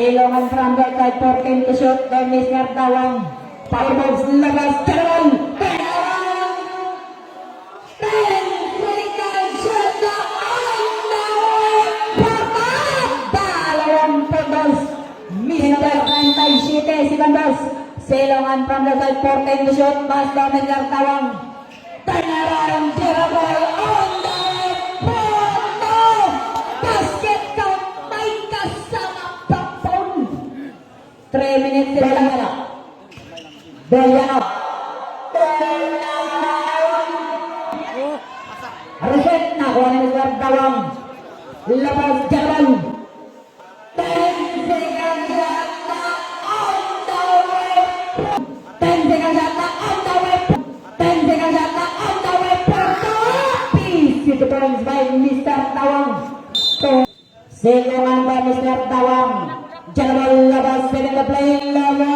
Ilongan from the side 14 to shoot by Mr. Tawang. Power moves labas jalan. 10 seconds shot na dalawang puntos. Mr. 97 seconds. Silongan from the side 14 to shoot by Mr. Tawang. Tanarang Jerabal on the punto. Basket count may kasama papon. 3 minutes sila na. Bayab. Reset na kuha ni Mr. Tawang. Labas jalan. 10 seconds shot na on the way. 10 seconds shot na on the way. 10 seconds shot na on the way. Piece it points by Mr. Tawang. Silongan by Mr. Tawang. Jalan labas, second play, labas.